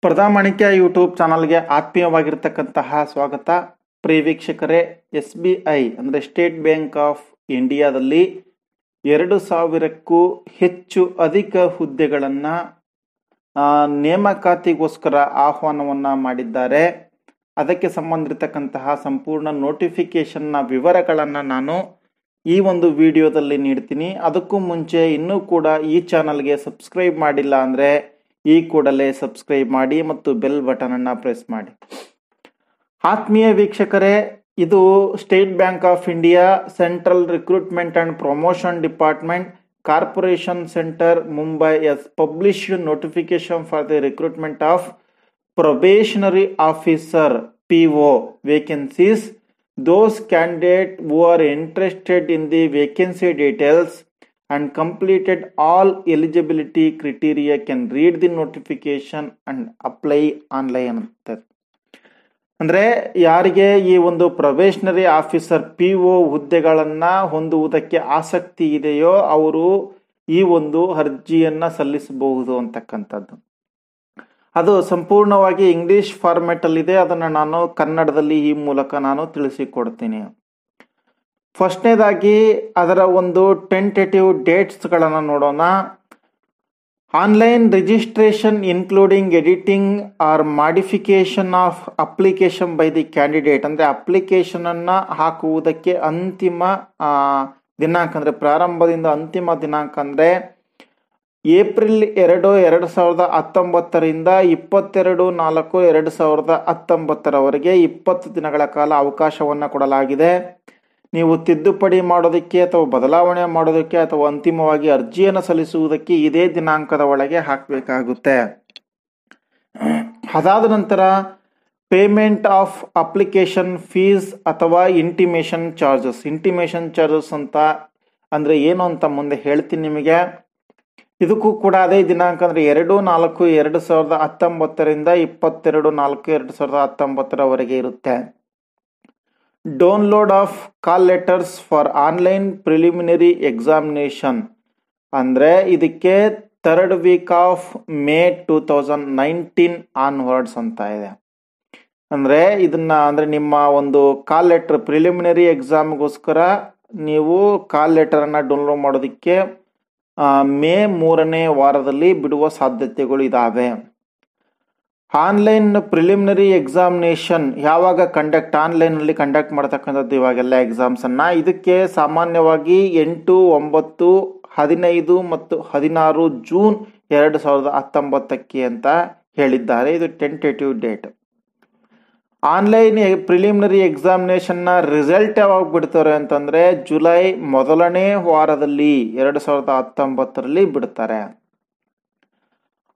ಪ್ರಧಾಮಾಣಿಕ್ಯ YouTube ಚಾನಲ್ಗೆ ಆತ್ಮೀಯವಾಗಿರ್ತಕ್ಕಂತಹ ಸ್ವಾಗತ. ಪ್ರಿಯ ವೀಕ್ಷಕರೇ, SBI ಅಂದರೆ ಸ್ಟೇಟ್ ಬ್ಯಾಂಕ್ ಆಫ್ ಇಂಡಿಯಾದಲ್ಲಿ 2000ಕ್ಕೂ ಹೆಚ್ಚು ಅಧಿಕ ಹುದ್ದೆಗಳನ್ನು ನೇಮಕಾತಿಗೋಸ್ಕರ ಆಹ್ವಾನವನ್ನು ಮಾಡಿದ್ದಾರೆ. ಅದಕ್ಕೆ ಸಂಬಂಧಿಸಿರ್ತಕ್ಕಂತಹ ಸಂಪೂರ್ಣ ನೋಟಿಫಿಕೇಶನ್ನ ವಿವರಗಳನ್ನು ನಾನು ಈ ಒಂದು ವಿಡಿಯೋದಲ್ಲಿ ನೀಡ್ತೀನಿ. ಅದಕ್ಕೂ ಮುಂಚೆ ಇನ್ನೂ ಕೂಡ ಈ ಚಾನಲ್ಗೆ ಸಬ್ಸ್ಕ್ರೈಬ್ ಮಾಡಿಲ್ಲ ಅಂದರೆ ಈ ಕೂಡಲೇ ಸಬ್ಸ್ಕ್ರೈಬ್ ಮಾಡಿ ಮತ್ತು ಬೆಲ್ ಬಟನ್ ಅನ್ನು ಪ್ರೆಸ್ ಮಾಡಿ. ಆತ್ಮೀಯ ವೀಕ್ಷಕರೇ, ಇದು state bank of India central recruitment and promotion department corporation centre Mumbai has published notification for the recruitment of probationary officer PO vacancies. Those candidates who are interested in the vacancy details and completed all eligibility criteria can read the notification and apply online ಅಂತ. ಅಂದರೆ ಯಾರಿಗೆ ಈ ಒಂದು probationary officer PO ಹುದ್ದೆಗಳನ್ನು ಹೊಂದುವುದಕ್ಕೆ ಆಸಕ್ತಿ ಇದೆಯೋ ಅವರು ಈ ಒಂದು ಅರ್ಜಿಯನ್ನು ಸಲ್ಲಿಸಬಹುದು ಅಂತಕ್ಕಂಥದ್ದು. ಅದು ಸಂಪೂರ್ಣವಾಗಿ ಇಂಗ್ಲಿಷ್ ಫಾರ್ಮೆಟಲ್ಲಿದೆ. ಅದನ್ನು ನಾನು ಕನ್ನಡದಲ್ಲಿ ಈ ಮೂಲಕ ನಾನು ತಿಳಿಸಿಕೊಡ್ತೀನಿ. ಫಸ್ಟ್ನೇದಾಗಿ ಅದರ ಒಂದು ಟೆಂಟೇಟಿವ್ ಡೇಟ್ಸ್ಗಳನ್ನು ನೋಡೋಣ. Online registration including editing or modification of application by the candidate, ಅಂದರೆ ಅಪ್ಲಿಕೇಶನನ್ನು ಹಾಕುವುದಕ್ಕೆ ಅಂತಿಮ ದಿನಾಂಕ ಅಂದರೆ ಪ್ರಾರಂಭದಿಂದ ಅಂತಿಮ ದಿನಾಂಕ ಅಂದರೆ ಏಪ್ರಿಲ್ 2, 2019ರಿಂದ 22/4/2019 20 ದಿನಗಳ ಕಾಲ ಅವಕಾಶವನ್ನು ಕೊಡಲಾಗಿದೆ. ನೀವು ತಿದ್ದುಪಡಿ ಮಾಡೋದಕ್ಕೆ ಅಥವಾ ಬದಲಾವಣೆ ಮಾಡೋದಕ್ಕೆ ಅಥವಾ ಅಂತಿಮವಾಗಿ ಅರ್ಜಿಯನ್ನು ಸಲ್ಲಿಸುವುದಕ್ಕೆ ಇದೇ ದಿನಾಂಕದ ಒಳಗೆ ಹಾಕಬೇಕಾಗುತ್ತೆ. ಅದಾದ ನಂತರ ಪೇಮೆಂಟ್ ಆಫ್ ಅಪ್ಲಿಕೇಶನ್ ಫೀಸ್ ಅಥವಾ ಇಂಟಿಮೇಷನ್ ಚಾರ್ಜಸ್ ಅಂತ ಅಂದರೆ ಏನು ಅಂತ ಮುಂದೆ ಹೇಳ್ತೀನಿ ನಿಮಗೆ. ಇದಕ್ಕೂ ಕೂಡ ಅದೇ ದಿನಾಂಕ ಅಂದರೆ 2/4/2019ರಿಂದ 22/4/2019 ಇರುತ್ತೆ. Download of call letters for online preliminary examination ಅಂದರೆ ಇದಕ್ಕೆ 3rd week of May 2019 onwards ಅಂತ ಇದೆ. ಅಂದರೆ ಇದನ್ನ ನಿಮ್ಮ ಒಂದು ಕಾಲ್ ಲೆಟರ್ ಪ್ರಿಲಿಮಿನರಿ ಎಕ್ಸಾಮ್ಗೋಸ್ಕರ ನೀವು ಕಾಲ್ ಲೆಟರನ್ನು ಡೌನ್ಲೋಡ್ ಮಾಡೋದಕ್ಕೆ May 3ನೇ ವಾರದಲ್ಲಿ ಬಿಡುವ ಸಾಧ್ಯತೆಗಳು ಇದ್ದಾವೆ. ಆನ್ಲೈನ್ ಪ್ರಿಲಿಮಿನರಿ ಎಕ್ಸಾಮಿನೇಷನ್ ಯಾವಾಗ ಆನ್ಲೈನಲ್ಲಿ ಕಂಡಕ್ಟ್ ಮಾಡ್ತಕ್ಕಂಥದ್ದು ಇವಾಗೆಲ್ಲ ಎಕ್ಸಾಮ್ಸನ್ನು. ಇದಕ್ಕೆ ಸಾಮಾನ್ಯವಾಗಿ 8, 9, 15 ಮತ್ತು 16 ಜೂನ್ 2019 ಅಂತ ಹೇಳಿದ್ದಾರೆ. ಇದು ಟೆಂಟೇಟಿವ್ ಡೇಟ್. ಆನ್ಲೈನ್ ಪ್ರಿಲಿಮಿನರಿ ಎಕ್ಸಾಮಿನೇಷನ್ನ ರಿಸಲ್ಟ್ ಯಾವಾಗ ಬಿಡ್ತಾರೆ ಅಂತಂದರೆ ಜುಲೈ 1ನೇ ವಾರದಲ್ಲಿ 2019 ಬಿಡ್ತಾರೆ.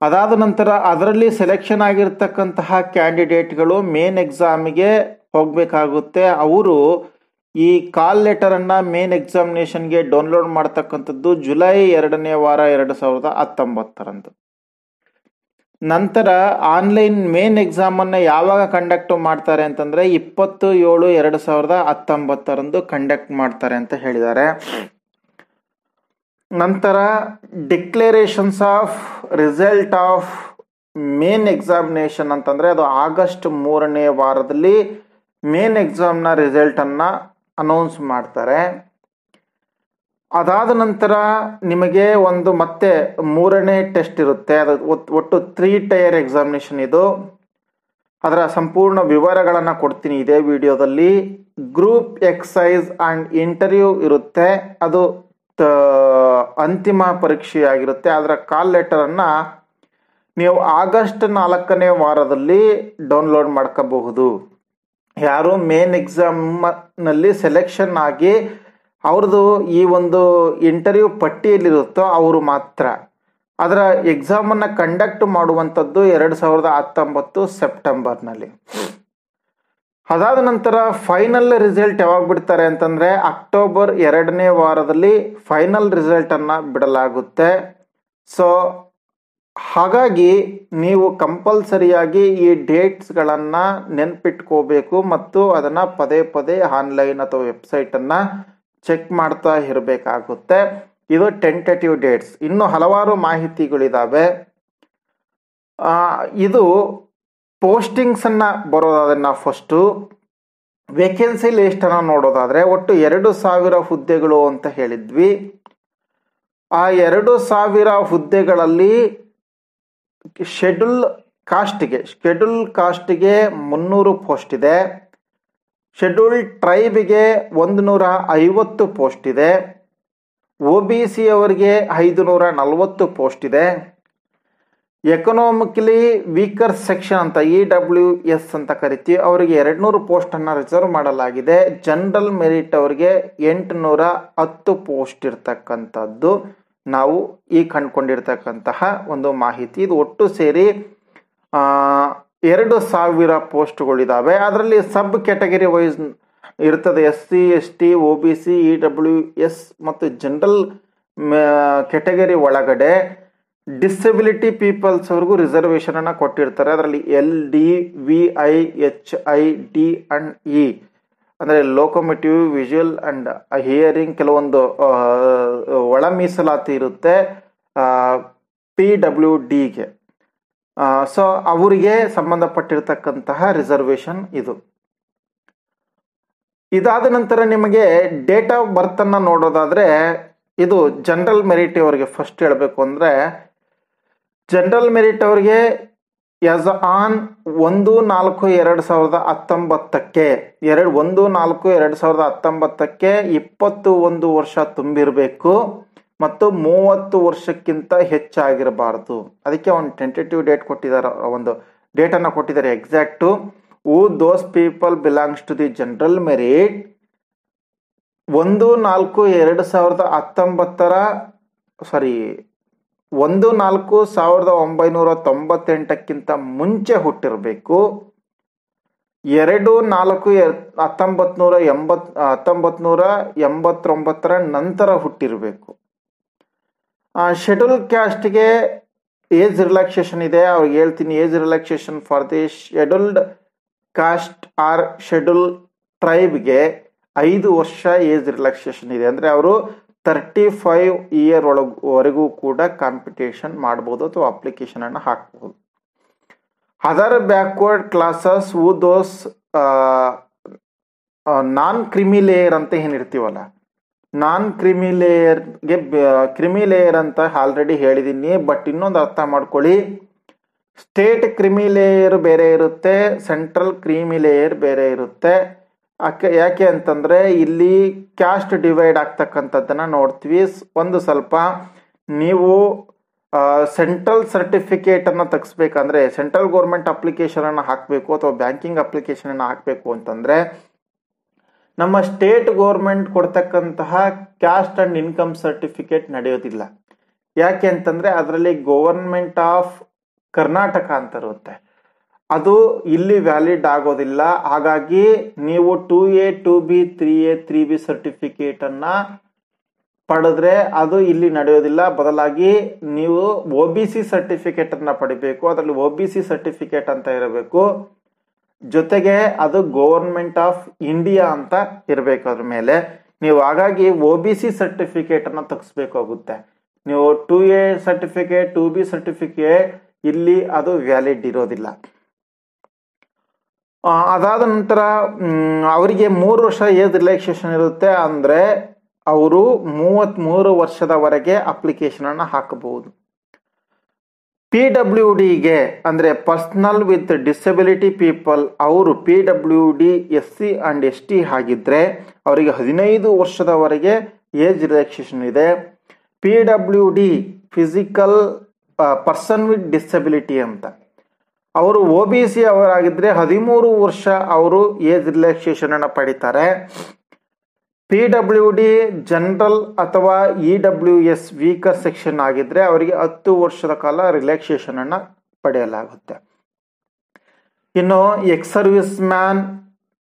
ಅದಾದ ನಂತರ ಅದರಲ್ಲಿ ಸೆಲೆಕ್ಷನ್ ಆಗಿರ್ತಕ್ಕಂತಹ ಕ್ಯಾಂಡಿಡೇಟ್ಗಳು ಮೇನ್ ಎಕ್ಸಾಮಿಗೆ ಹೋಗಬೇಕಾಗುತ್ತೆ. ಅವರು ಈ ಕಾಲ್ ಲೆಟರನ್ನು ಮೇನ್ ಎಕ್ಸಾಮಿನೇಷನ್ಗೆ ಡೌನ್ಲೋಡ್ ಮಾಡ್ತಕ್ಕಂಥದ್ದು ಜುಲೈ 2ನೇ ವಾರ 2019. ನಂತರ ಆನ್ಲೈನ್ ಮೇನ್ ಎಕ್ಸಾಮನ್ನು ಯಾವಾಗ ಕಂಡಕ್ಟ್ ಮಾಡ್ತಾರೆ ಅಂತಂದರೆ 27/7/2019 ಕಂಡಕ್ಟ್ ಮಾಡ್ತಾರೆ ಅಂತ ಹೇಳಿದ್ದಾರೆ. ನಂತರ declarations of result of main examination ಅಂತಂದರೆ ಅದು ಆಗಸ್ಟ್ 3ನೇ ವಾರದಲ್ಲಿ ಮೇನ್ ಎಕ್ಸಾಮ್ನ ರಿಸಲ್ಟನ್ನು ಅನೌನ್ಸ್ ಮಾಡ್ತಾರೆ. ಅದಾದ ನಂತರ ನಿಮಗೆ ಮತ್ತೆ 3ನೇ ಟೆಸ್ಟ್ ಇರುತ್ತೆ. ಅದು ಒಟ್ಟು 3 ಟೈರ್ ಎಕ್ಸಾಮಿನೇಷನ್. ಇದು ಅದರ ಸಂಪೂರ್ಣ ವಿವರಗಳನ್ನು ಕೊಡ್ತೀನಿ ಇದೇ ವಿಡಿಯೋದಲ್ಲಿ. ಗ್ರೂಪ್ ಎಕ್ಸೈಸ್ ಆ್ಯಂಡ್ ಇಂಟರ್ವ್ಯೂ ಇರುತ್ತೆ. ಅದು ಅಂತಿಮ ಪರೀಕ್ಷೆಯಾಗಿರುತ್ತೆ. ಅದರ ಕಾಲ್ ಲೆಟರನ್ನು ನೀವು ಆಗಸ್ಟ್ 4ನೇ ವಾರದಲ್ಲಿ ಡೌನ್ಲೋಡ್ ಮಾಡ್ಕೋಬಹುದು. ಯಾರು ಮೇನ್ ಎಕ್ಸಾಮ್ನಲ್ಲಿ ಸೆಲೆಕ್ಷನ್ ಆಗಿ ಅವ್ರದ್ದು ಈ ಒಂದು ಇಂಟರ್ವ್ಯೂ ಪಟ್ಟಿಯಲ್ಲಿರುತ್ತೋ ಅವರು ಮಾತ್ರ. ಅದರ ಎಕ್ಸಾಮನ್ನು ಕಂಡಕ್ಟ್ ಮಾಡುವಂಥದ್ದು 2019 ಸೆಪ್ಟೆಂಬರ್ನಲ್ಲಿ. ಅದಾದ ನಂತರ ಫೈನಲ್ ರಿಸಲ್ಟ್ ಯಾವಾಗ ಬಿಡ್ತಾರೆ ಅಂತಂದರೆ ಅಕ್ಟೋಬರ್ 2ನೇ ವಾರದಲ್ಲಿ ಫೈನಲ್ ರಿಸಲ್ಟನ್ನು ಬಿಡಲಾಗುತ್ತೆ. ಸೊ ಹಾಗಾಗಿ ನೀವು ಕಂಪಲ್ಸರಿಯಾಗಿ ಈ ಡೇಟ್ಸ್ಗಳನ್ನು ನೆನಪಿಟ್ಕೋಬೇಕು ಮತ್ತು ಅದನ್ನು ಪದೇ ಪದೇ ಆನ್ಲೈನ್ ಅಥವಾ ವೆಬ್ಸೈಟನ್ನು ಚೆಕ್ ಮಾಡ್ತಾ ಇರಬೇಕಾಗುತ್ತೆ. ಇದು ಟೆಂಟೇಟಿವ್ ಡೇಟ್ಸ್. ಇನ್ನು ಹಲವಾರು ಮಾಹಿತಿಗಳಿದ್ದಾವೆ. ಇದು ಪೋಸ್ಟಿಂಗ್ಸನ್ನು ಬರೋದಾದ್ರೆ ನಾವು ಫಸ್ಟು ವೇಕೆನ್ಸಿ ಲಿಸ್ಟನ್ನು ನೋಡೋದಾದರೆ ಒಟ್ಟು 2,000 ಹುದ್ದೆಗಳು ಅಂತ ಹೇಳಿದ್ವಿ. ಆ 2,000 ಹುದ್ದೆಗಳಲ್ಲಿ ಶೆಡ್ಯೂಲ್ ಕಾಸ್ಟ್ಗೆ 300 ಪೋಸ್ಟ್ ಇದೆ. ಶೆಡ್ಯೂಲ್ ಟ್ರೈಬ್ಗೆ 150 ಪೋಸ್ಟ್ ಇದೆ. OBC ಅವರಿಗೆ 540 ಪೋಸ್ಟ್ ಇದೆ. ಎಕನಾಮಿಕಲಿ ವೀಕರ್ ಸೆಕ್ಷನ್ ಅಂತ EWS ಅಂತ ಕರಿತೀವಿ, ಅವರಿಗೆ 200 ಪೋಸ್ಟನ್ನು ರಿಸರ್ವ್ ಮಾಡಲಾಗಿದೆ. ಜನರಲ್ ಮೆರಿಟ್ ಅವರಿಗೆ 810 ಪೋಸ್ಟ್ ಇರ್ತಕ್ಕಂಥದ್ದು ನಾವು ಈ ಕಂಡುಕೊಂಡಿರ್ತಕ್ಕಂತಹ ಒಂದು ಮಾಹಿತಿ. ಇದು ಒಟ್ಟು ಸೇರಿ 2,000 ಪೋಸ್ಟ್ಗಳಿದ್ದಾವೆ. ಅದರಲ್ಲಿ ಸಬ್ ಕ್ಯಾಟಗರಿ ವೈಸ್ ಇರ್ತದೆ. SC ST OBC EWS ಮತ್ತು ಜನರಲ್ ಕ್ಯಾಟಗರಿ ಒಳಗಡೆ ಡಿಸಬಿಲಿಟಿ ಪೀಪಲ್ಸ್ ಅವ್ರಿಗೂ ರಿಸರ್ವೇಷನ್ ಅನ್ನು ಕೊಟ್ಟಿರ್ತಾರೆ. ಅದರಲ್ಲಿ LD VI HI D and E ಅಂದರೆ ಲೋಕೋಮೋಟಿವ್, ವಿಜುವಲ್ ಅಂಡ್ ಹಿಯರಿಂಗ್ ಕೆಲವೊಂದು ಒಳ ಮೀಸಲಾತಿ ಇರುತ್ತೆ PWDಗೆ. ಸೊ ಅವರಿಗೆ ಸಂಬಂಧಪಟ್ಟಿರ್ತಕ್ಕಂತಹ ರಿಸರ್ವೇಷನ್ ಇದು. ಇದಾದ ನಂತರ ನಿಮಗೆ ಡೇಟ್ ಆಫ್ ಬರ್ತ್ ಅನ್ನ ನೋಡೋದಾದ್ರೆ ಇದು ಜನರಲ್ ಮೆರಿಟ್ ಅವರಿಗೆ ಫಸ್ಟ್ ಹೇಳಬೇಕು ಅಂದ್ರೆ ಜನರಲ್ ಮೆರಿಟ್ ಅವರಿಗೆ ಆಸ್ ಆನ್ 1/4/2019ಕ್ಕೆ 1/4/2019ಕ್ಕೆ 21 ವರ್ಷ ತುಂಬಿರಬೇಕು ಮತ್ತು 30 ವರ್ಷಕ್ಕಿಂತ ಹೆಚ್ಚಾಗಿರಬಾರದು. ಅದಕ್ಕೆ ಒಂದು ಟೆಂಟೇಟಿವ್ ಡೇಟ್ ಕೊಟ್ಟಿದ್ದಾರೆ, ಒಂದು ಡೇಟನ್ನು ಕೊಟ್ಟಿದ್ದಾರೆ exact. Who those people belongs to the general merit 1/4/1998ಕ್ಕಿಂತ ಮುಂಚೆ ಹುಟ್ಟಿರಬೇಕು. 2/4/1989 ನಂತರ ಹುಟ್ಟಿರಬೇಕು. ಶೆಡ್ಯೂಲ್ ಕ್ಯಾಸ್ಟ್ಗೆ ಏಜ್ ರಿಲ್ಯಾಕ್ಸೇಷನ್ ಇದೆ. ಅವ್ರಿಗೆ ಹೇಳ್ತೀನಿ age relaxation for the scheduled caste or schedule ಟ್ರೈಬ್ಗೆ 5 ವರ್ಷ ಏಜ್ ರಿಲ್ಯಾಕ್ಸೇಷನ್ ಇದೆ. ಅಂದರೆ ಅವರು 35 ಇಯರ್ ವರೆಗೂ ಕೂಡ ಕಾಂಪಿಟೇಷನ್ ಮಾಡ್ಬೋದು ಅಥವಾ ಅಪ್ಲಿಕೇಶನ್ ಅನ್ನು ಹಾಕ್ಬೋದು. ಅದರ್ ಬ್ಯಾಕ್ವರ್ಡ್ ಕ್ಲಾಸಸ್ ಹೂ ದೋಸ್ ನಾನ್ ಕ್ರಿಮಿಲೇಯರ್ ಅಂತ ಏನಿರ್ತೀವಲ್ಲ, ನಾನ್ ಕ್ರಿಮಿಲೇಯರ್ಗೆ ಕ್ರಿಮಿಲೇಯರ್ ಅಂತ ಆಲ್ರೆಡಿ ಹೇಳಿದ್ದೀನಿ. ಬಟ್ ಇನ್ನೊಂದು ಅರ್ಥ ಮಾಡ್ಕೊಳ್ಳಿ, ಸ್ಟೇಟ್ ಕ್ರಿಮಿಲೇಯರ್ ಬೇರೆ ಇರುತ್ತೆ, ಸೆಂಟ್ರಲ್ ಕ್ರಿಮಿಲೇಯರ್ ಬೇರೆ ಇರುತ್ತೆ. ಯಾಕೆ ಅಂತಂದ್ರೆ ಇಲ್ಲಿ ಕ್ಯಾಸ್ಟ್ ಡಿವೈಡ್ ಆಗ್ತಕ್ಕಂಥದ್ದನ್ನ ನೋಡ್ತೀವಿ. ಒಂದು ಸ್ವಲ್ಪ ನೀವು ಸೆಂಟ್ರಲ್ ಸರ್ಟಿಫಿಕೇಟ್ ಅನ್ನ ತೆಗಿಸ್ಬೇಕಂದ್ರೆ, ಸೆಂಟ್ರಲ್ ಗೌರ್ಮೆಂಟ್ ಅಪ್ಲಿಕೇಶನ್ ಅನ್ನು ಹಾಕಬೇಕು ಅಥವಾ ಬ್ಯಾಂಕಿಂಗ್ ಅಪ್ಲಿಕೇಶನ್ ಅನ್ನು ಹಾಕಬೇಕು ಅಂತಂದ್ರೆ ನಮ್ಮ ಸ್ಟೇಟ್ ಗೌರ್ಮೆಂಟ್ ಕೊಡ್ತಕ್ಕಂತಹ ಕ್ಯಾಸ್ಟ್ ಅಂಡ್ ಇನ್ಕಮ್ ಸರ್ಟಿಫಿಕೇಟ್ ನಡೆಯೋದಿಲ್ಲ. ಯಾಕೆ ಅಂತಂದ್ರೆ ಅದರಲ್ಲಿ ಗವರ್ಮೆಂಟ್ ಆಫ್ ಕರ್ನಾಟಕ ಅಂತ ಇರುತ್ತೆ, ಅದು ಇಲ್ಲಿ ವ್ಯಾಲಿಡ್ ಆಗೋದಿಲ್ಲ. ಹಾಗಾಗಿ ನೀವು 2A 2B 3A 3B certificate ಅನ್ನ ಪಡೆದ್ರೆ ಅದು ಇಲ್ಲಿ ನಡೆಯೋದಿಲ್ಲ. ಬದಲಾಗಿ ನೀವು OBC ಸರ್ಟಿಫಿಕೇಟ್ ಅನ್ನ ಪಡಿಬೇಕು. ಅದರಲ್ಲಿ OBC ಸರ್ಟಿಫಿಕೇಟ್ ಅಂತ ಇರಬೇಕು, ಜೊತೆಗೆ ಅದು ಗವರ್ಮೆಂಟ್ ಆಫ್ ಇಂಡಿಯಾ ಅಂತ ಇರಬೇಕು ಅದ್ರ ಮೇಲೆ ನೀವು. ಹಾಗಾಗಿ OBC ಸರ್ಟಿಫಿಕೇಟ್ ಅನ್ನ ತೆಗಿಸ್ಬೇಕಾಗುತ್ತೆ. ನೀವು 2A ಸರ್ಟಿಫಿಕೇಟ್ 2B ಸರ್ಟಿಫಿಕೇಟ್ ಇಲ್ಲಿ ಅದು ವ್ಯಾಲಿಡ್ ಇರೋದಿಲ್ಲ. ಅದಾದ ನಂತರ ಅವರಿಗೆ 3 ವರ್ಷ ಏಜ್ ರಿಲ್ಯಾಕ್ಸೇಷನ್ ಇರುತ್ತೆ. ಅಂದ್ರೆ ಅವರು 33 ವರ್ಷದವರೆಗೆ ಅಪ್ಲಿಕೇಶನ್ ಅನ್ನ ಹಾಕಬಹುದು. PWDಗೆ ಅಂದ್ರೆ ಪರ್ಸನಲ್ ವಿತ್ ಡಿಸಬಿಲಿಟಿ ಪೀಪಲ್, ಅವರು PWD SC ಅಂಡ್ ST ಆಗಿದ್ರೆ ಅವರಿಗೆ 15 ವರ್ಷದವರೆಗೆ ಏಜ್ ರಿಲ್ಯಾಕ್ಸೇಷನ್ ಇದೆ. PWD physical person with disability ಅಂತ, ಅವರು OBC ಅವರಾಗಿದ್ರೆ 13 ವರ್ಷ ಅವರು ಏಜ್ ರಿಲ್ಯಾಕ್ಸೇಷನ್ ಅನ್ನು ಪಡಿತಾರೆ. PWD ಜನರಲ್ ಅಥವಾ EWS ವೀಕರ್ ಸೆಕ್ಷನ್ ಆಗಿದ್ರೆ ಅವರಿಗೆ 10 ವರ್ಷದ ಕಾಲ ರಿಲ್ಯಾಕ್ಸೇಷನ್ ಅನ್ನ ಪಡೆಯಲಾಗುತ್ತೆ. ಇನ್ನು ex service man,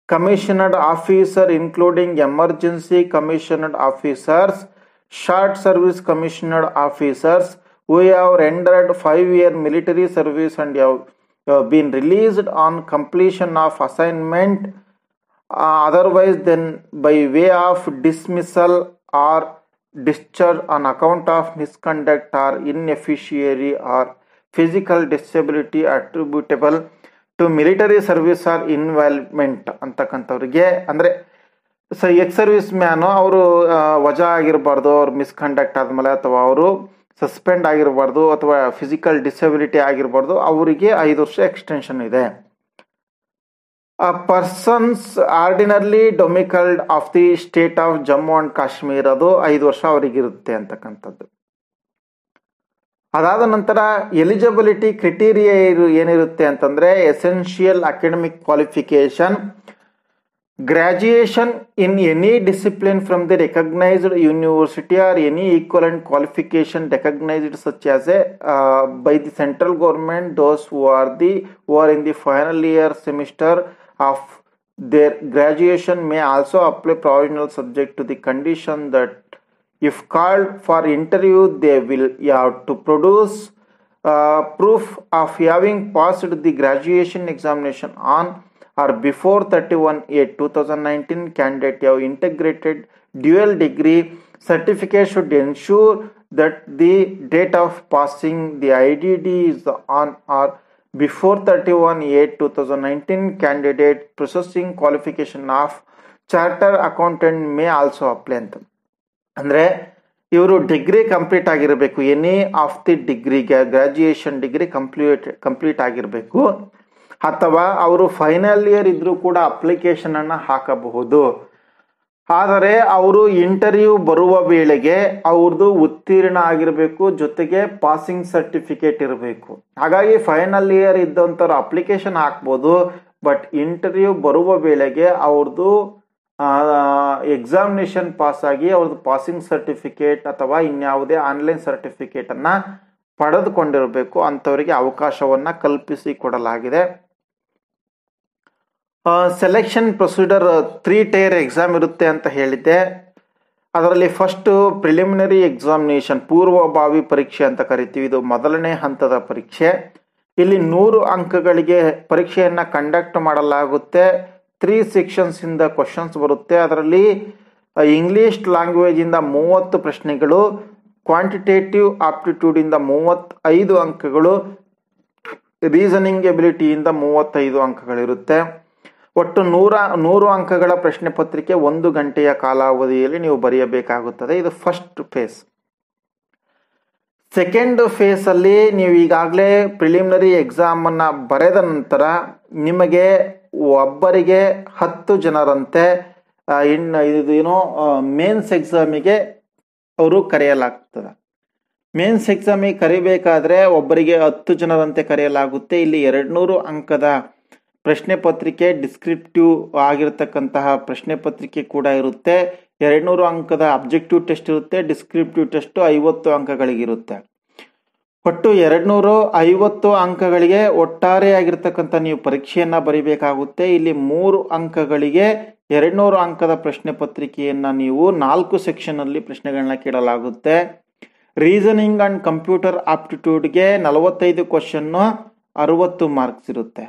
commissioned officer including emergency commissioned officers, short service commissioned officers who have rendered 5-year military service and have been released on completion of assignment, otherwise than by way of dismissal or discharge on account of misconduct or inefficiency or physical disability attributable to military service or involvement ಅಂತಕ್ಕಂಥವ್ರಿಗೆ, ಅಂದರೆ ex service man ಅವರು ವಜಾ ಆಗಿರಬಾರ್ದು, ಅವ್ರು misconduct ಆದಮೇಲೆ ಅಥವಾ ಅವರು suspend ಆಗಿರಬಾರ್ದು ಅಥವಾ physical disability ಆಗಿರಬಾರ್ದು, ಅವರಿಗೆ 5 ವರ್ಷ ಎಕ್ಸ್ಟೆನ್ಷನ್ ಇದೆ. Persons ordinarily domiciled of the state of Jammu and Kashmir, ಅದು 5 ವರ್ಷ ಅವರಿಗಿರುತ್ತೆ ಅಂತಕ್ಕಂಥದ್ದು. ಅದಾದ ನಂತರ ಎಲಿಜಿಬಿಲಿಟಿ ಕ್ರಿಟೀರಿಯಾ ಏನಿರುತ್ತೆ ಅಂತಂದರೆ essential academic qualification, graduation in any discipline from the recognised university or any equivalent qualification recognised such as A by the central government, those who R in the final year semester of their graduation may also apply provisional subject to the condition that if called for interview they will have to produce proof of having passed the graduation examination on or before 31/8/2019. Candidate have integrated dual degree certificate should ensure that the date of passing the IDD is on or before 31/8/2019. Candidate processing qualification of charter accountant may also apply ಅಂತ. ಅಂದರೆ ಇವರು degree complete ಆಗಿರಬೇಕು, any of the decree graduation degree complete ಆಗಿರಬೇಕು, ಅಥವಾ ಅವರು final year ಇದ್ರೂ ಕೂಡ application ಅನ್ನು ಹಾಕಬಹುದು. ಆದರೆ ಅವರು ಇಂಟರ್ವ್ಯೂ ಬರುವ ವೇಳೆಗೆ ಅವ್ರದ್ದು ಉತ್ತೀರ್ಣ ಆಗಿರಬೇಕು, ಜೊತೆಗೆ ಪಾಸಿಂಗ್ ಸರ್ಟಿಫಿಕೇಟ್ ಇರಬೇಕು. ಹಾಗಾಗಿ ಫೈನಲ್ ಇಯರ್ ಇದ್ದಂಥವ್ರು ಅಪ್ಲಿಕೇಶನ್ ಹಾಕ್ಬೋದು, ಬಟ್ ಇಂಟರ್ವ್ಯೂ ಬರುವ ವೇಳೆಗೆ ಅವ್ರದ್ದು ಎಕ್ಸಾಮಿನೇಷನ್ ಪಾಸ್ ಆಗಿ ಅವ್ರದ್ದು ಪಾಸಿಂಗ್ ಸರ್ಟಿಫಿಕೇಟ್ ಅಥವಾ ಇನ್ಯಾವುದೇ ಆನ್ಲೈನ್ ಸರ್ಟಿಫಿಕೇಟನ್ನು ಪಡೆದುಕೊಂಡಿರಬೇಕು. ಅಂಥವರಿಗೆ ಅವಕಾಶವನ್ನು ಕಲ್ಪಿಸಿ ಕೊಡಲಾಗಿದೆ. ಸೆಲೆಕ್ಷನ್ ಪ್ರೊಸೀಡರ್ 3 ಟೈರ್ ಎಕ್ಸಾಮ್ ಇರುತ್ತೆ ಅಂತ ಹೇಳಿದ್ದೆ. ಅದರಲ್ಲಿ ಫಸ್ಟು ಪ್ರಿಲಿಮಿನರಿ ಎಕ್ಸಾಮಿನೇಷನ್, ಪೂರ್ವಭಾವಿ ಪರೀಕ್ಷೆ ಅಂತ ಕರಿತೀವಿ. ಇದು ಮೊದಲನೇ ಹಂತದ ಪರೀಕ್ಷೆ. ಇಲ್ಲಿ 100 ಅಂಕಗಳಿಗೆ ಪರೀಕ್ಷೆಯನ್ನು ಕಂಡಕ್ಟ್ ಮಾಡಲಾಗುತ್ತೆ. 3 ಸೆಕ್ಷನ್ಸಿಂದ ಕ್ವಶನ್ಸ್ ಬರುತ್ತೆ. ಅದರಲ್ಲಿ ಇಂಗ್ಲೀಷ್ ಲ್ಯಾಂಗ್ವೇಜಿಂದ 30 ಪ್ರಶ್ನೆಗಳು, ಕ್ವಾಂಟಿಟೇಟಿವ್ ಆಪ್ಟಿಟ್ಯೂಡಿಂದ 35 ಅಂಕಗಳು, ರೀಸನಿಂಗ್ ಎಬಿಲಿಟಿಯಿಂದ 35 ಅಂಕಗಳಿರುತ್ತೆ. ಒಟ್ಟು 100 ಅಂಕಗಳ ಪ್ರಶ್ನೆ ಪತ್ರಿಕೆ 1 ಗಂಟೆಯ ಕಾಲಾವಧಿಯಲ್ಲಿ ನೀವು ಬರೆಯಬೇಕಾಗುತ್ತದೆ. ಇದು ಫಸ್ಟ್ ಫೇಸ್. ಸೆಕೆಂಡ್ ಫೇಸಲ್ಲಿ ನೀವು ಈಗಾಗಲೇ ಪ್ರಿಲಿಮಿನರಿ ಎಕ್ಸಾಮನ್ನು ಬರೆದ ನಂತರ ನಿಮಗೆ ಒಬ್ಬರಿಗೆ 10 ಜನರಂತೆ ಇದೇನೋ ಮೇನ್ಸ್ ಎಕ್ಸಾಮಿಗೆ ಅವರು ಕರೆಯಲಾಗ್ತದೆ. ಮೇನ್ಸ್ ಎಕ್ಸಾಮಿಗೆ ಕರಿಬೇಕಾದ್ರೆ ಒಬ್ಬರಿಗೆ 10 ಜನರಂತೆ ಕರೆಯಲಾಗುತ್ತೆ. ಇಲ್ಲಿ 200 ಅಂಕದ ಪ್ರಶ್ನೆ ಪತ್ರಿಕೆ, ಡಿಸ್ಕ್ರಿಪ್ಟಿವ್ ಆಗಿರತಕ್ಕಂತಹ ಪ್ರಶ್ನೆ ಪತ್ರಿಕೆ ಕೂಡ ಇರುತ್ತೆ. 200 ಅಂಕದ ಅಬ್ಜೆಕ್ಟಿವ್ ಟೆಸ್ಟ್ ಇರುತ್ತೆ. Descriptive test 50 ಅಂಕಗಳಿಗಿರುತ್ತೆ. ಒಟ್ಟು 250 ಅಂಕಗಳಿಗೆ ಒಟ್ಟಾರೆಯಾಗಿರ್ತಕ್ಕಂಥ ನೀವು ಪರೀಕ್ಷೆಯನ್ನು ಬರೀಬೇಕಾಗುತ್ತೆ. ಇಲ್ಲಿ 3 ಅಂಕಗಳಿಗೆ 200 ಅಂಕದ ಪ್ರಶ್ನೆ ಪತ್ರಿಕೆಯನ್ನು ನೀವು 4 ಸೆಕ್ಷನಲ್ಲಿ ಪ್ರಶ್ನೆಗಳನ್ನ ಕೇಳಲಾಗುತ್ತೆ. ರೀಸನಿಂಗ್ ಅಂಡ್ ಕಂಪ್ಯೂಟರ್ ಆಪ್ಟಿಟ್ಯೂಡ್ಗೆ 45 ಕ್ವಶನ್ನು, 60 ಮಾರ್ಕ್ಸ್ ಇರುತ್ತೆ.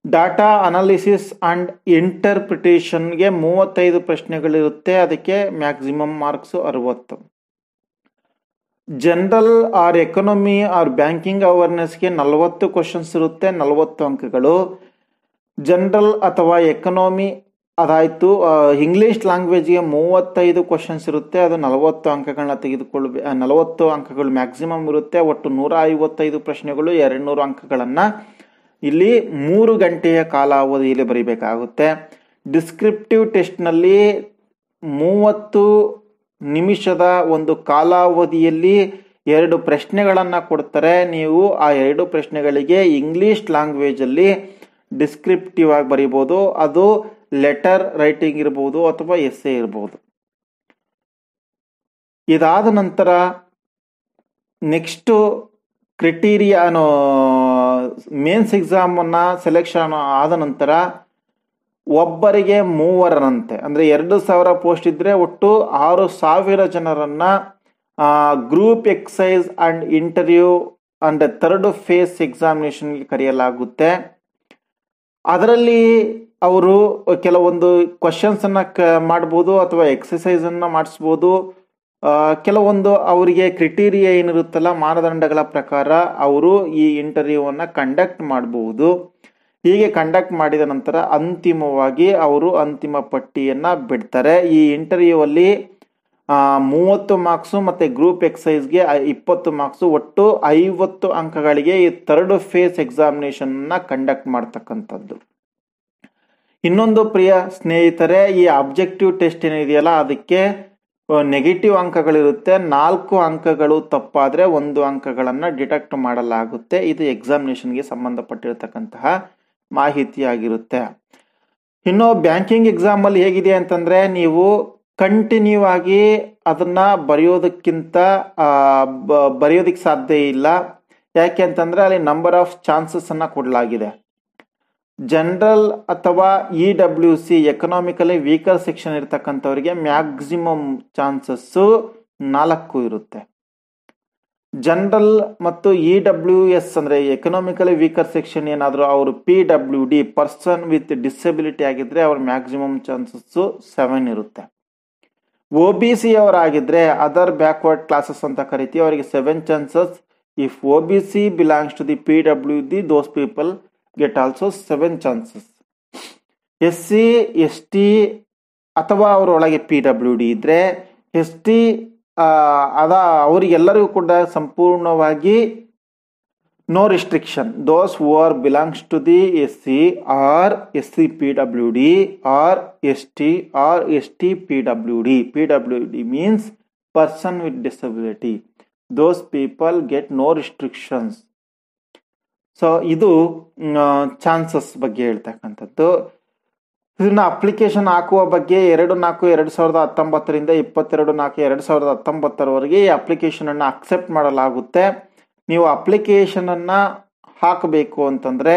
ಡಾಟಾ ಅನಾಲಿಸಿಸ್ ಅಂಡ್ ಇಂಟರ್ಪ್ರಿಟೇಷನ್ಗೆ 35 ಪ್ರಶ್ನೆಗಳಿರುತ್ತೆ. ಅದಕ್ಕೆ maximum marks 60. General or economy or banking ಅವೇರ್ನೆಸ್ಗೆ 40 ಕ್ವಶನ್ಸ್ ಇರುತ್ತೆ, 40 ಅಂಕಗಳು. ಜನರಲ್ ಅಥವಾ ಎಕನಾಮಿ ಅದಾಯಿತು. ಇಂಗ್ಲೀಷ್ ಲ್ಯಾಂಗ್ವೇಜ್ಗೆ 35 ಕ್ವಶನ್ಸ್ ಇರುತ್ತೆ, ಅದು 40 ಅಂಕಗಳನ್ನ 40 ಅಂಕಗಳು ಮ್ಯಾಕ್ಸಿಮಮ್ ಇರುತ್ತೆ. ಒಟ್ಟು 155 ಪ್ರಶ್ನೆಗಳು, 200 ಅಂಕಗಳನ್ನು ಇಲ್ಲಿ 3 ಗಂಟೆಯ ಕಾಲಾವಧಿಯಲ್ಲಿ ಬರೀಬೇಕಾಗುತ್ತೆ. ಡಿಸ್ಕ್ರಿಪ್ಟಿವ್ ಟೆಸ್ಟ್ನಲ್ಲಿ 30 ನಿಮಿಷದ ಒಂದು ಕಾಲಾವಧಿಯಲ್ಲಿ 2 ಪ್ರಶ್ನೆಗಳನ್ನು ಕೊಡ್ತಾರೆ. ನೀವು ಆ 2 ಪ್ರಶ್ನೆಗಳಿಗೆ ಇಂಗ್ಲೀಷ್ ಲ್ಯಾಂಗ್ವೇಜಲ್ಲಿ ಡಿಸ್ಕ್ರಿಪ್ಟಿವ್ ಆಗಿ ಬರೀಬೋದು. ಅದು ಲೆಟರ್ ರೈಟಿಂಗ್ ಇರ್ಬೋದು ಅಥವಾ ಎಸ್ಸೆ ಇರ್ಬೋದು. ಇದಾದ ನಂತರ ನೆಕ್ಸ್ಟು ಕ್ರೈಟೀರಿಯಾ ಮೇನ್ಸ್ ಎಕ್ಸಾಮನ್ನು ಸೆಲೆಕ್ಷನ್ ಆದ ನಂತರ ಒಬ್ಬರಿಗೆ 3 ಅಂದರೆ 2000 ಪೋಸ್ಟ್ ಇದ್ದರೆ ಒಟ್ಟು 6000 ಜನರನ್ನು group exercise and interview and 3rd phase ಎಕ್ಸಾಮಿನೇಷನ್ಗೆ ಕರೆಯಲಾಗುತ್ತೆ. ಅದರಲ್ಲಿ ಅವರು ಕೆಲವೊಂದು ಕ್ವಶನ್ಸನ್ನು ಮಾಡ್ಬೋದು ಅಥವಾ ಎಕ್ಸಸೈಸನ್ನು ಮಾಡಿಸ್ಬೋದು. ಕೆಲವೊಂದು ಅವರಿಗೆ ಕ್ರಿಟೀರಿಯಾ ಏನಿರುತ್ತಲ್ಲ, ಮಾನದಂಡಗಳ ಪ್ರಕಾರ ಅವರು ಈ ಇಂಟರ್ವ್ಯೂವನ್ನು ಕಂಡಕ್ಟ್ ಮಾಡಬಹುದು. ಹೀಗೆ ಕಂಡಕ್ಟ್ ಮಾಡಿದ ನಂತರ ಅಂತಿಮವಾಗಿ ಅವರು ಅಂತಿಮ ಪಟ್ಟಿಯನ್ನು ಬಿಡ್ತಾರೆ. ಈ ಇಂಟರ್ವ್ಯೂ ಅಲ್ಲಿ 30 ಮಾರ್ಕ್ಸು ಮತ್ತು ಗ್ರೂಪ್ ಎಕ್ಸೈಸ್ಗೆ 20 ಮಾರ್ಕ್ಸು, ಒಟ್ಟು 50 ಅಂಕಗಳಿಗೆ ಈ 3rd ಫೇಸ್ ಎಕ್ಸಾಮಿನೇಷನ್ನ ಕಂಡಕ್ಟ್ ಮಾಡ್ತಕ್ಕಂಥದ್ದು. ಇನ್ನೊಂದು ಪ್ರಿಯ ಸ್ನೇಹಿತರೆ, ಈ ಆಬ್ಜೆಕ್ಟಿವ್ ಟೆಸ್ಟ್ ಏನಿದೆಯಲ್ಲ ಅದಕ್ಕೆ ನೆಗೆಟಿವ್ ಅಂಕಗಳಿರುತ್ತೆ. 4 ಅಂಕಗಳು ತಪ್ಪಾದರೆ 1 ಅಂಕಗಳನ್ನು ಡಿಡಕ್ಟ್ ಮಾಡಲಾಗುತ್ತೆ. ಇದು ಎಕ್ಸಾಮಿನೇಷನ್ಗೆ ಸಂಬಂಧಪಟ್ಟಿರತಕ್ಕಂತಹ ಮಾಹಿತಿಯಾಗಿರುತ್ತೆ. ಇನ್ನು ಬ್ಯಾಂಕಿಂಗ್ ಎಕ್ಸಾಮಲ್ಲಿ ಹೇಗಿದೆ ಅಂತಂದರೆ, ನೀವು ಕಂಟಿನ್ಯೂ ಆಗಿ ಅದನ್ನ ಬರೆಯೋದಕ್ಕೆ ಸಾಧ್ಯ ಇಲ್ಲ. ಯಾಕೆ ಅಂತಂದರೆ ಅಲ್ಲಿ ನಂಬರ್ ಆಫ್ ಚಾನ್ಸಸ್ಸನ್ನು ಕೊಡಲಾಗಿದೆ. ಜನರಲ್ ಅಥವಾ EWC ಎಕನಾಮಿಕಲಿ ವೀಕರ್ ಸೆಕ್ಷನ್ ಇರ್ತಕ್ಕಂಥವರಿಗೆ ಮ್ಯಾಕ್ಸಿಮಮ್ ಚಾನ್ಸಸ್ಸು 4 ಇರುತ್ತೆ. ಜನರಲ್ ಮತ್ತು EWS ಅಂದರೆ ಎಕನಾಮಿಕಲಿ ವೀಕರ್ ಸೆಕ್ಷನ್ ಏನಾದರೂ ಅವರು PWD ಪರ್ಸನ್ ವಿತ್ ಡಿಸಬಿಲಿಟಿ ಆಗಿದ್ರೆ ಅವ್ರ ಮ್ಯಾಕ್ಸಿಮಮ್ ಚಾನ್ಸಸ್ಸು 7 ಇರುತ್ತೆ. OBC ಅವರಾಗಿದ್ರೆ ಅದರ್ ಬ್ಯಾಕ್ವರ್ಡ್ ಕ್ಲಾಸಸ್ ಅಂತ ಕರಿತೀವಿ, ಅವರಿಗೆ 7 chances. If OBC belongs to the PWD those people get also 7 chances. SC ST ಅಥವಾ ಅವರೊಳಗೆ PWD ಇದ್ರೆ ST ಅವರಿಗೆಲ್ಲರಿಗೂ ಕೂಡ ಸಂಪೂರ್ಣವಾಗಿ no restriction. Those who are belongs to the SC or SC PWD or ST or ST PWD. PWD means person with disability. Those people get no restrictions. So ಇದು chances ಬಗ್ಗೆ ಹೇಳ್ತಕ್ಕಂಥದ್ದು. ಇದನ್ನ application ಹಾಕುವ ಬಗ್ಗೆ 2/4/2019 22/4/2019 ಈ ಅಪ್ಲಿಕೇಶನ್ ಅನ್ನು accept ಮಾಡಲಾಗುತ್ತೆ. ನೀವು ಅಪ್ಲಿಕೇಶನ್ ಅನ್ನ ಹಾಕಬೇಕು ಅಂತಂದ್ರೆ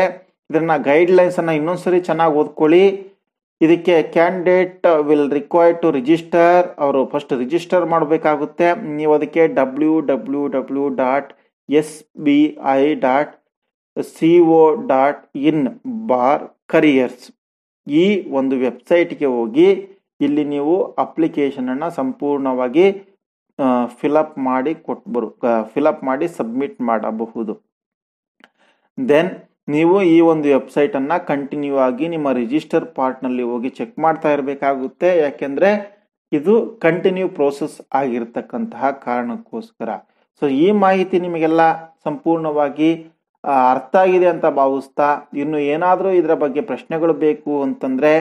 ಇದನ್ನ ಗೈಡ್ಲೈನ್ಸ್ ಅನ್ನ ಇನ್ನೊಂದ್ಸರಿ ಚೆನ್ನಾಗಿ ಓದ್ಕೊಳ್ಳಿ. ಇದಕ್ಕೆ candidate will required to register. ಅವರು ಫಸ್ಟ್ ರಿಜಿಸ್ಟರ್ ಮಾಡಬೇಕಾಗುತ್ತೆ. ನೀವು ಅದಕ್ಕೆ www.sbi.co.in/careers ಈ ಒಂದು ವೆಬ್ಸೈಟ್ಗೆ ಹೋಗಿ ಇಲ್ಲಿ ನೀವು ಅಪ್ಲಿಕೇಶನ್ ಅನ್ನ ಸಂಪೂರ್ಣವಾಗಿ ಫಿಲಪ್ ಮಾಡಿ ಸಬ್ಮಿಟ್ ಮಾಡಬಹುದು. ದೆನ್ ನೀವು ಈ ಒಂದು ವೆಬ್ಸೈಟ್ ಅನ್ನ ಕಂಟಿನ್ಯೂ ಆಗಿ ನಿಮ್ಮ ರಿಜಿಸ್ಟರ್ ಪಾರ್ಟ್ನಲ್ಲಿ ಹೋಗಿ ಚೆಕ್ ಮಾಡ್ತಾ ಇರಬೇಕಾಗುತ್ತೆ. ಯಾಕೆಂದ್ರೆ ಇದು ಕಂಟಿನ್ಯೂ ಪ್ರೋಸೆಸ್ ಆಗಿರ್ತಕ್ಕಂತಹ ಕಾರಣಕ್ಕೋಸ್ಕರ. ಸೊ ಈ ಮಾಹಿತಿ ನಿಮಗೆಲ್ಲ ಸಂಪೂರ್ಣವಾಗಿ ಅರ್ಥ ಆಗಿದೆ ಅಂತ ಭಾವಿಸ್ತಾ, ಇನ್ನು ಏನಾದರೂ ಇದರ ಬಗ್ಗೆ ಪ್ರಶ್ನೆಗಳು ಬೇಕು ಅಂತಂದ್ರೆ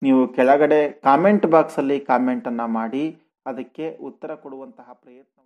ನೀವು ಕೆಳಗಡೆ ಕಾಮೆಂಟ್ ಬಾಕ್ಸ್ ಅಲ್ಲಿ ಕಾಮೆಂಟ್ ಅನ್ನ ಮಾಡಿ ಅದಕ್ಕೆ ಉತ್ತರ ಕೊಡುವಂತಹ ಪ್ರಯತ್ನ